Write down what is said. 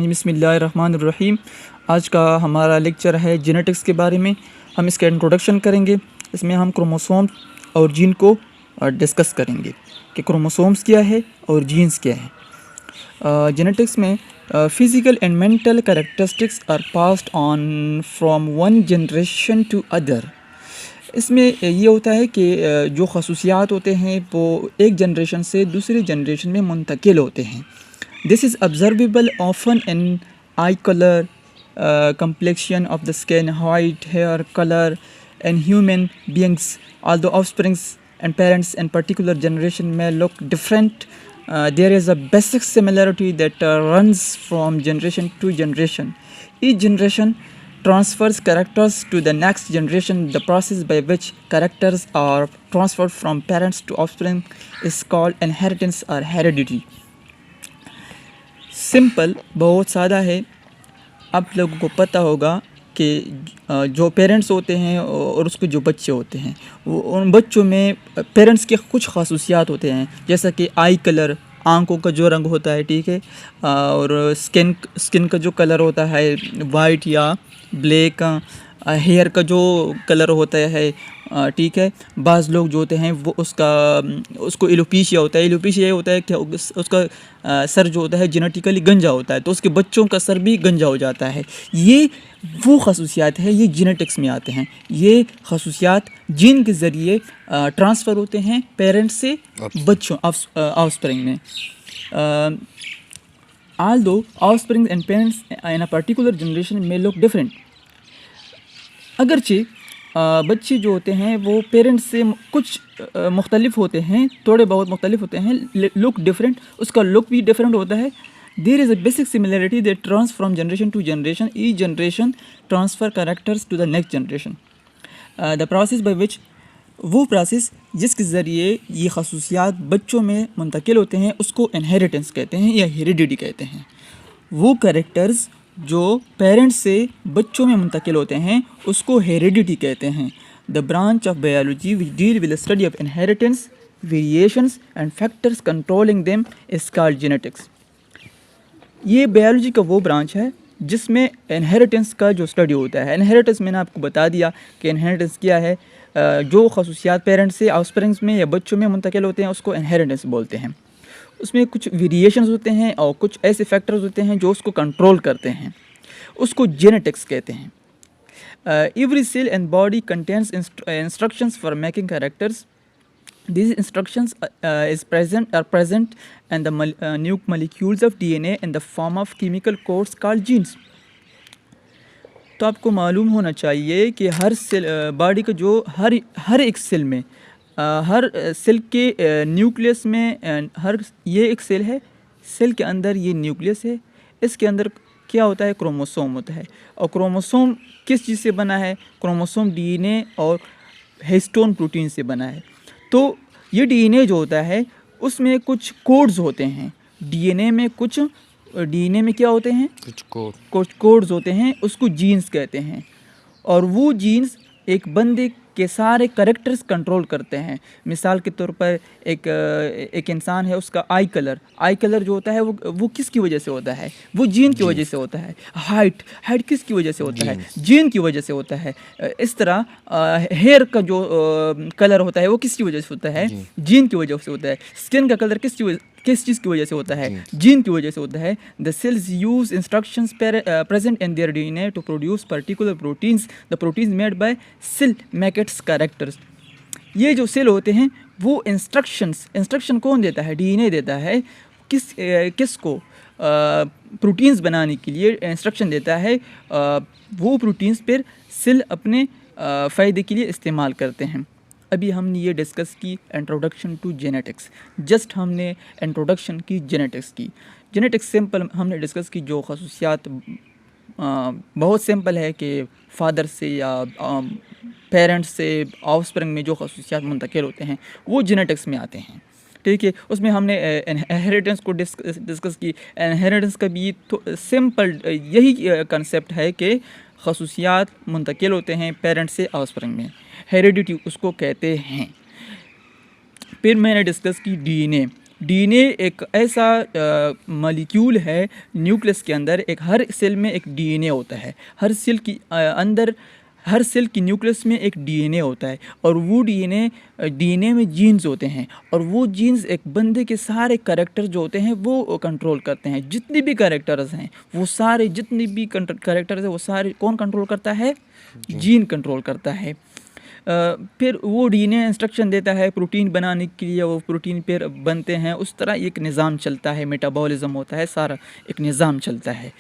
बिस्मिल्लाहिर्रहमानिर्रहीम। आज का हमारा लेक्चर है जेनेटिक्स के बारे में। हम इसका इंट्रोडक्शन करेंगे। इसमें हम क्रोमोसोम्स और जीन को डिस्कस करेंगे कि क्रोमोसोम्स क्या है और जीन्स क्या है। जेनेटिक्स में physical and mental characteristics are passed on from one generation to other. इसमें ये होता है कि जो खसूसियात होते हैं वो एक जनरेशन से दूसरी जनरेशन में मुंतकिल होते हैं। This is observable often in eye color, complexion of the skin, height, hair color, and human beings. Although offsprings and parents in particular generation may look different, there is a basic similarity that runs from generation to generation. Each generation transfers characters to the next generation. The process by which characters are transferred from parents to offspring is called inheritance or heredity. Simple बहुत सादा है। आप लोगों को पता होगा कि जो पेरेंट्स होते हैं और उसके जो बच्चे होते हैं वो उन बच्चों में पेरेंट्स के कुछ खसूसियात होते हैं, जैसा कि आई कलर, आंखों का जो रंग होता है, ठीक है, और स्किन का जो कलर होता है वाइट या ब्लैक, हेयर का जो कलर होता है, ठीक है। बाज़ लोग जो होते हैं वो उसको एलोपेशिया होता है। एलोपेशिया ये होता है कि उसका सर जो होता है जेनेटिकली गंजा होता है, तो उसके बच्चों का सर भी गंजा हो जाता है। ये वो खसूसियात है, ये जेनेटिक्स में आते हैं। ये खसूसियात जीन के ज़रिए ट्रांसफ़र होते हैं पेरेंट्स से बच्चों ऑफस्प्रिंग में। although offspring and parents in a particular generation may look different, अगरचे बच्चे जो होते हैं वो पेरेंट्स से कुछ मुख्तलिफ होते हैं, थोड़े बहुत मुख्तलिफ होते हैं, लुक डिफरेंट, उसका लुक भी डिफरेंट होता है। There is a basic similarity that trans from generation to generation. Each generation transfer characters to the next generation. The process by which, वो प्रोसेस जिसके ज़रिए ये खसूसियात बच्चों में मुंतकिल होते हैं उसको इनहेरिटेंस कहते हैं या हेरिडिटी कहते हैं। वो कैरेक्टर्स जो पेरेंट्स से बच्चों में मुंतकिल होते हैं उसको हेरिडिटी कहते हैं। The branch of biology which deal with the study of inheritance, variations and factors controlling them is called genetics. ये बायोलॉजी का वो ब्रांच है जिसमें इनहेरिटेंस का जो स्टडी होता है। इनहेरिटेंस मैंने आपको बता दिया कि इनहेरिटेंस क्या है। जो खसूसियात पेरेंट्स से ऑफस्प्रिंग्स में या बच्चों में मुंतकिल होते हैं उसको इनहेरिटेंस बोलते हैं। उसमें कुछ वेरिएशंस होते हैं और कुछ ऐसे फैक्टर्स होते हैं जो उसको कंट्रोल करते हैं, उसको जेनेटिक्स कहते हैं। Every cell and body contains instructions for making characters. These instructions are present in the molecules of DNA in the form of chemical codes called genes. तो आपको मालूम होना चाहिए कि हर सेल, बॉडी का जो हर एक सेल में, हर सेल के न्यूक्लियस में, ये एक सेल है, सेल के अंदर ये न्यूक्लियस है, इसके अंदर क्या होता है, क्रोमोसोम होता है। और क्रोमोसोम किस चीज़ से बना है, क्रोमोसोम डीएनए और हिस्टोन प्रोटीन से बना है। तो ये डीएनए जो होता है उसमें कुछ कोड्स होते हैं। डीएनए में क्या होते हैं, कुछ कोड्स होते हैं, उसको जीन्स कहते हैं। और वो जीन्स एक बंदे के सारे कैरेक्टर्स कंट्रोल करते हैं। मिसाल के तौर पर एक इंसान है, उसका आई कलर जो होता है वो किसकी वजह से होता है, वो जीन की वजह से होता है। हाइट किसकी वजह से होता है, जीन की वजह से होता है। इस तरह हेयर का जो कलर होता है वो किसकी वजह से होता है, जीन की वजह से होता है। स्किन का कलर किस चीज़ की वजह से होता है, जीन की वजह से होता है। The cells use instructions present in their DNA to produce particular proteins. The proteins made by cell make its characters. ये जो सेल होते हैं वो इंस्ट्रक्शन कौन देता है, डीएनए देता है। किसको, प्रोटीन्स बनाने के लिए इंस्ट्रक्शन देता है। वो प्रोटीन्स पर सेल अपने फ़ायदे के लिए इस्तेमाल करते हैं। अभी हमने ये डिस्कस की इंट्रोडक्शन टू जेनेटिक्स। जस्ट हमने इंट्रोडक्शन की जेनेटिक्स की। जेनेटिक्स सिंपल हमने डिस्कस की, जो खसूसियात बहुत सिंपल है कि फादर से या पेरेंट्स से ऑफस्प्रिंग में जो खसूसियात मुंतकिल होते हैं वो जेनेटिक्स में आते हैं, ठीक है। उसमें हमने इनहेरिटेंस को डिस्कस की। इनहेरिटेंस का भी सिंपल यही कंसेप्ट है कि खसूसियात मुंतकिल होते हैं पेरेंट्स से ऑफस्प्रिंग में, हेरिडिटी उसको कहते हैं। फिर मैंने डिस्कस की डीएनए। डीएनए एक ऐसा मॉलिक्यूल है न्यूक्लियस के अंदर, एक हर सेल में एक डीएनए होता है, हर सेल की अंदर हर सेल की न्यूक्लियस में एक डीएनए होता है, और वो डीएनए में जीन्स होते हैं, और वो जीन्स एक बंदे के सारे कैरेक्टर जो होते हैं वो कंट्रोल करते हैं। जितनी भी कैरेक्टर्स हैं वो सारे, जितनी भी कैरेक्टर्स हैं वो सारे कौन कंट्रोल करता है? जीन कंट्रोल करता है। फिर वो डीएनए इंस्ट्रक्शन देता है प्रोटीन बनाने के लिए, वो प्रोटीन फिर बनते हैं। उस तरह एक निज़ाम चलता है, मेटाबॉलिज्म होता है, सारा एक निज़ाम चलता है।